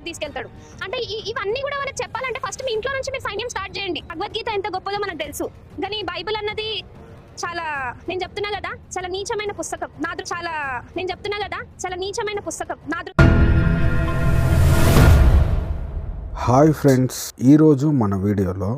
తీసుకెళ్తాడు. అంటే ఇవన్నీ కూడా మనకు చెప్పాలంటే ఫస్ట్ మీ ఇంట్లో నుంచి మీరు సైన్యం స్టార్ట్ చేయండి. భగవద్గీత ఎంత గొప్పదో మనకు తెలుసు, కానీ బైబిల్ అన్నది చాలా నేను చెప్తున్నా కదా చాలా నీచమైన పుస్తకం. చాలా నీచమైన పుస్తకం. హాయ్ ఫ్రెండ్స్, ఈరోజు మన వీడియోలో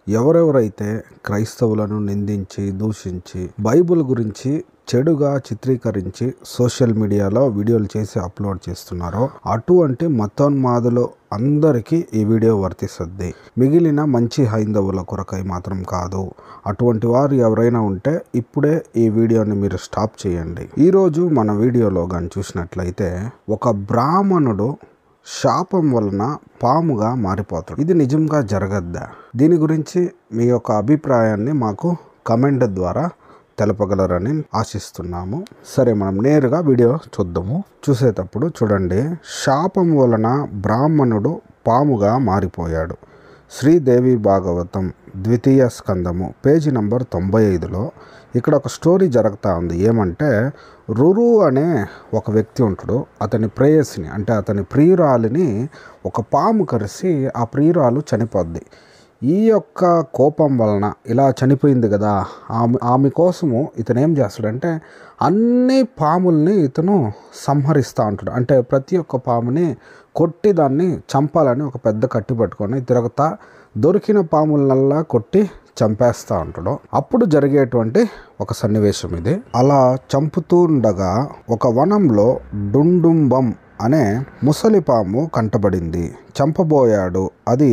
ఎవరెవరైతే క్రైస్తవులను నిందించి దూషించి బైబిల్ గురించి చెడుగా చిత్రీకరించి సోషల్ మీడియాలో వీడియోలు చేసి అప్లోడ్ చేస్తున్నారో అటువంటి మతోన్మాదులు అందరికీ ఈ వీడియో వర్తిస్తుంది. మిగిలిన మంచి హైందవుల కొరకై మాత్రం కాదు. అటువంటి వారు ఎవరైనా ఉంటే ఇప్పుడే ఈ వీడియోని మీరు స్టాప్ చేయండి. ఈరోజు మన వీడియోలో కానీ చూసినట్లయితే ఒక బ్రాహ్మణుడు శాపం వలన పాముగా మారిపోతాడు. ఇది నిజంగా జరగద్దా? దీని గురించి మీ యొక్క అభిప్రాయాన్ని మాకు కమెంట్ ద్వారా తెలపగలరని ఆశిస్తున్నాము. సరే, మనం నేరుగా వీడియో చూద్దాము. చూసేటప్పుడు చూడండి, శాపం వలన బ్రాహ్మణుడు పాముగా మారిపోయాడు. శ్రీదేవి భాగవతం 2వ స్కందము పేజీ నంబర్ 95లో ఇక్కడ ఒక స్టోరీ జరుగుతూ ఉంది. ఏమంటే, రురు అనే ఒక వ్యక్తి ఉంటాడు. అతని ప్రేయసిని అంటే అతని ప్రియురాలిని ఒక పాము కరిసి ఆ ప్రియురాలు చనిపోద్ది. ఈ యొక్క కోపం వలన ఇలా చనిపోయింది కదా, ఆమె కోసము ఇతను ఏం చేస్తాడంటే అన్ని పాముల్ని ఇతను సంహరిస్తూ ఉంటాడు. అంటే ప్రతి ఒక్క పాముని కొట్టి దాన్ని చంపాలని ఒక పెద్ద కట్టి పట్టుకొని తిరుగుతా దొరికిన పాములనల్లా కొట్టి చంపేస్తూ ఉంటాడు. అప్పుడు జరిగేటువంటి ఒక సన్నివేశం ఇది. అలా చంపుతూ ఉండగా ఒక వనంలో డుండుంబం అనే ముసలిపాము కంటబడింది. చంపబోయాడు. అది,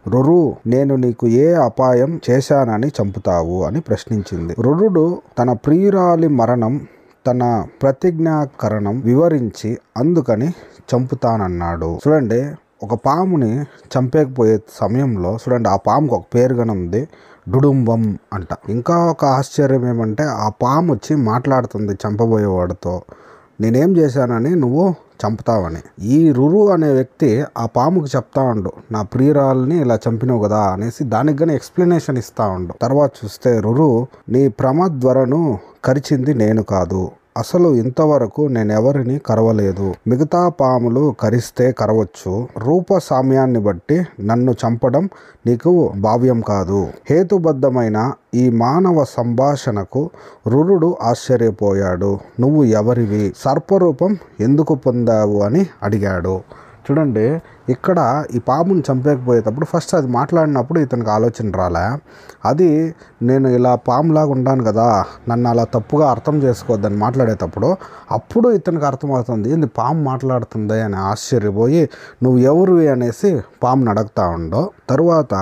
రురు, నేను నీకు ఏ అపాయం చేశానని చంపుతావు అని ప్రశ్నించింది. రురుడు తన ప్రియురాలి మరణం, తన ప్రతిజ్ఞాకరణం వివరించి అందుకని చంపుతానన్నాడు. చూడండి, ఒక పాముని చంపేకపోయే సమయంలో చూడండి, ఆ పాముకు ఒక పేరుగానే ఉంది, డుడుంబం అంట. ఇంకా ఒక ఆశ్చర్యం ఏమంటే, ఆ పాము వచ్చి మాట్లాడుతుంది చంపబోయేవాడితో, నేనేం చేశానని నువ్వు చంపుతావని. ఈ రురు అనే వ్యక్తి ఆ పాముకి చెప్తా ఉండు, నా ప్రియురాల్ని ఇలా చంపినావు కదా అనేసి దానికి కానీ ఎక్స్ప్లెనేషన్ ఇస్తా ఉండు. తర్వాత చూస్తే, రురు, నీ ప్రమద్వరను కరిచింది నేను కాదు. అసలు ఇంతవరకు నేనెవరిని కరవలేదు. మిగతా పాములు కరిస్తే కరవచ్చు. రూప సామ్యాన్ని బట్టి నన్ను చంపడం నీకు భావ్యం కాదు. హేతుబద్ధమైన ఈ మానవ సంభాషణకు రురుడు ఆశ్చర్యపోయాడు. నువ్వు ఎవరివి? సర్పరూపం ఎందుకు పొందావు అని అడిగాడు. చూడండి, ఇక్కడ ఈ పాముని చంపేకపోయేటప్పుడు ఫస్ట్ అది మాట్లాడినప్పుడు ఇతనికి ఆలోచన రాలే. అది, నేను ఇలా పాములాగా ఉన్నాను కదా, నన్ను అలా తప్పుగా అర్థం చేసుకోవద్దని మాట్లాడేటప్పుడు అప్పుడు ఇతనికి అర్థమవుతుంది, ఏంది పాము మాట్లాడుతుంది అని ఆశ్చర్యపోయి, నువ్వు ఎవరివి అనేసి పాముని అడుగుతా ఉండో. తరువాత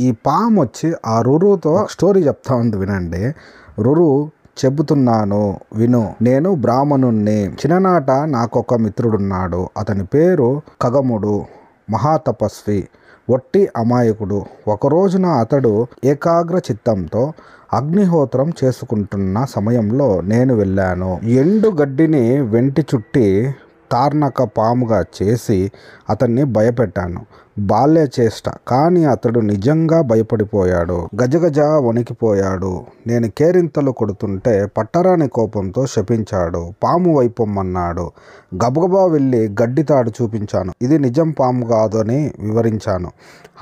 ఈ పాము వచ్చి ఆ రురుతో స్టోరీ చెప్తా ఉంది. వినండి. రురు, చెబుతున్నాను విను. నేను బ్రాహ్మణుణ్ణి. చిన్ననాట నాకొక మిత్రుడున్నాడు. అతని పేరు ఖగముడు. మహాతపస్వి, ఒట్టి అమాయకుడు. ఒక రోజున అతడు ఏకాగ్ర చిత్తంతో అగ్నిహోత్రం చేసుకుంటున్న సమయంలో నేను వెళ్ళాను. ఎండు గడ్డిని వెంటి చుట్టి తార్నక పాముగా చేసి అతన్ని భయపెట్టాను. బాల్య చేష్ట, కానీ అతడు నిజంగా భయపడిపోయాడు. గజగజ వణికిపోయాడు. నేను కేరింతలు కొడుతుంటే పట్టరాని కోపంతో శపించాడు. పాము వైపొమ్మన్నాడు. గబగబా వెళ్ళి గడ్డితాడు చూపించాను. ఇది నిజం పాము కాదు అని వివరించాను.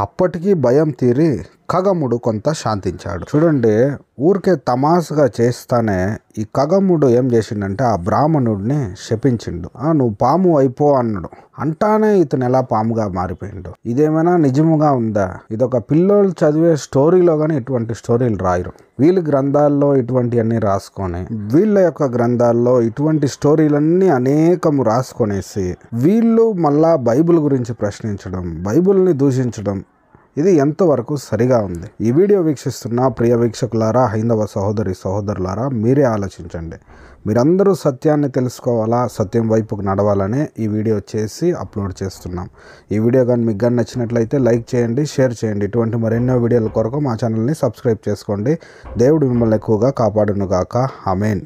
అప్పటికీ భయం తీరి ఖగముడు కొంత శాంతించాడు. చూడండి, ఊరికే తమాసుగా చేస్తానే ఈ ఖగముడు ఏం చేసిండంటే ఆ బ్రాహ్మణుడిని శపించిండు. నువ్వు పాము అయిపో అన్నాడు. అంటానే ఇతను ఎలా పాముగా మారిపోయిండు. ఇదేమైనా నిజముగా ఉందా? ఇదొక పిల్లోళ్ళు చదివే స్టోరీలో కానీ ఇటువంటి స్టోరీలు రాయరు. వీళ్ళ గ్రంథాల్లో ఇటువంటివన్నీ రాసుకొని, వీళ్ళ యొక్క గ్రంథాల్లో ఇటువంటి స్టోరీలన్నీ అనేకము రాసుకొనేసి వీళ్ళు మళ్ళా బైబిల్ గురించి ప్రశ్నించడం, బైబిల్ని దూషించడం, ఇది ఎంతవరకు సరిగా ఉంది? ఈ వీడియో వీక్షిస్తున్న ప్రియ వీక్షకులారా, హైందవ సహోదరి సహోదరులారా, మీరే ఆలోచించండి. మీరందరూ సత్యాన్ని తెలుసుకోవాలా, సత్యం వైపుకు నడవాలనే ఈ వీడియో చేసి అప్లోడ్ చేస్తున్నాం. ఈ వీడియో కానీ మీకు కానీ నచ్చినట్లయితే లైక్ చేయండి, షేర్ చేయండి. ఇటువంటి మరెన్నో వీడియోల కొరకు మా ఛానల్ని సబ్స్క్రైబ్ చేసుకోండి. దేవుడు మిమ్మల్ని ఎక్కువగా కాపాడును గాక. ఆమేన్.